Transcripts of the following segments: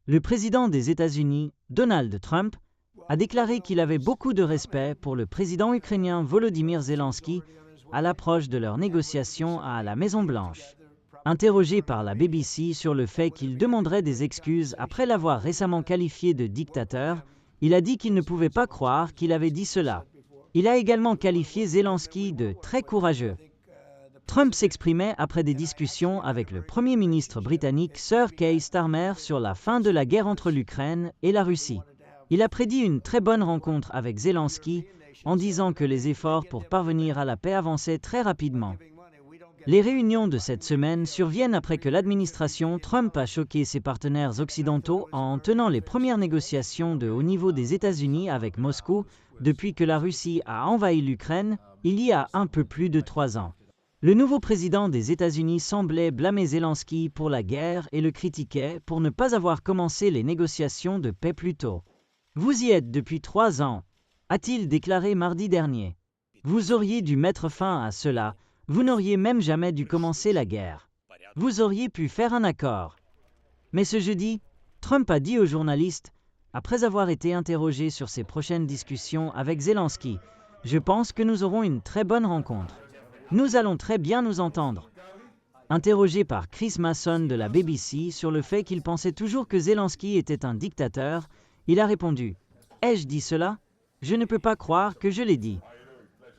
Le président des États-Unis, Donald Trump, a déclaré qu'il avait beaucoup de respect pour le président ukrainien Volodymyr Zelensky à l'approche de leurs négociations à la Maison-Blanche. Interrogé par la BBC sur le fait qu'il demanderait des excuses après l'avoir récemment qualifié de dictateur, il a dit qu'il ne pouvait pas croire qu'il avait dit cela. Il a également qualifié Zelensky de très courageux. Trump s'exprimait après des discussions avec le Premier ministre britannique Sir Keir Starmer sur la fin de la guerre entre l'Ukraine et la Russie. Il a prédit une très bonne rencontre avec Zelensky en disant que les efforts pour parvenir à la paix avançaient très rapidement. Les réunions de cette semaine surviennent après que l'administration Trump a choqué ses partenaires occidentaux en tenant les premières négociations de haut niveau des États-Unis avec Moscou depuis que la Russie a envahi l'Ukraine il y a un peu plus de 3 ans. Le nouveau président des États-Unis semblait blâmer Zelensky pour la guerre et le critiquait pour ne pas avoir commencé les négociations de paix plus tôt. « Vous y êtes depuis 3 ans », a-t-il déclaré mardi dernier. « Vous auriez dû mettre fin à cela. Vous n'auriez même jamais dû commencer la guerre. Vous auriez pu faire un accord. » Mais ce jeudi, Trump a dit aux journalistes, après avoir été interrogé sur ses prochaines discussions avec Zelensky, « Je pense que nous aurons une très bonne rencontre. Nous allons très bien nous entendre. » Interrogé par Chris Mason de la BBC sur le fait qu'il pensait toujours que Zelensky était un dictateur, il a répondu « Ai-je dit cela? Je ne peux pas croire que je l'ai dit. »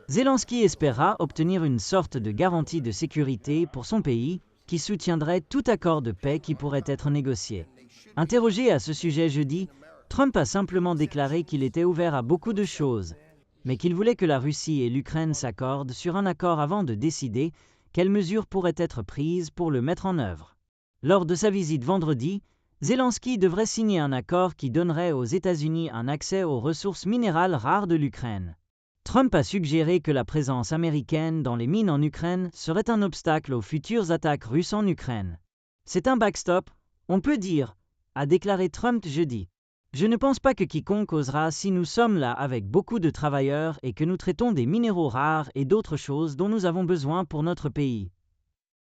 Zelensky espéra obtenir une sorte de garantie de sécurité pour son pays qui soutiendrait tout accord de paix qui pourrait être négocié. Interrogé à ce sujet jeudi, Trump a simplement déclaré qu'il était ouvert à beaucoup de choses, mais qu'il voulait que la Russie et l'Ukraine s'accordent sur un accord avant de décider quelles mesures pourraient être prises pour le mettre en œuvre. Lors de sa visite vendredi, Zelensky devrait signer un accord qui donnerait aux États-Unis un accès aux ressources minérales rares de l'Ukraine. Trump a suggéré que la présence américaine dans les mines en Ukraine serait un obstacle aux futures attaques russes en Ukraine. « C'est un backstop, on peut dire », a déclaré Trump jeudi. « Je ne pense pas que quiconque osera si nous sommes là avec beaucoup de travailleurs et que nous traitons des minéraux rares et d'autres choses dont nous avons besoin pour notre pays.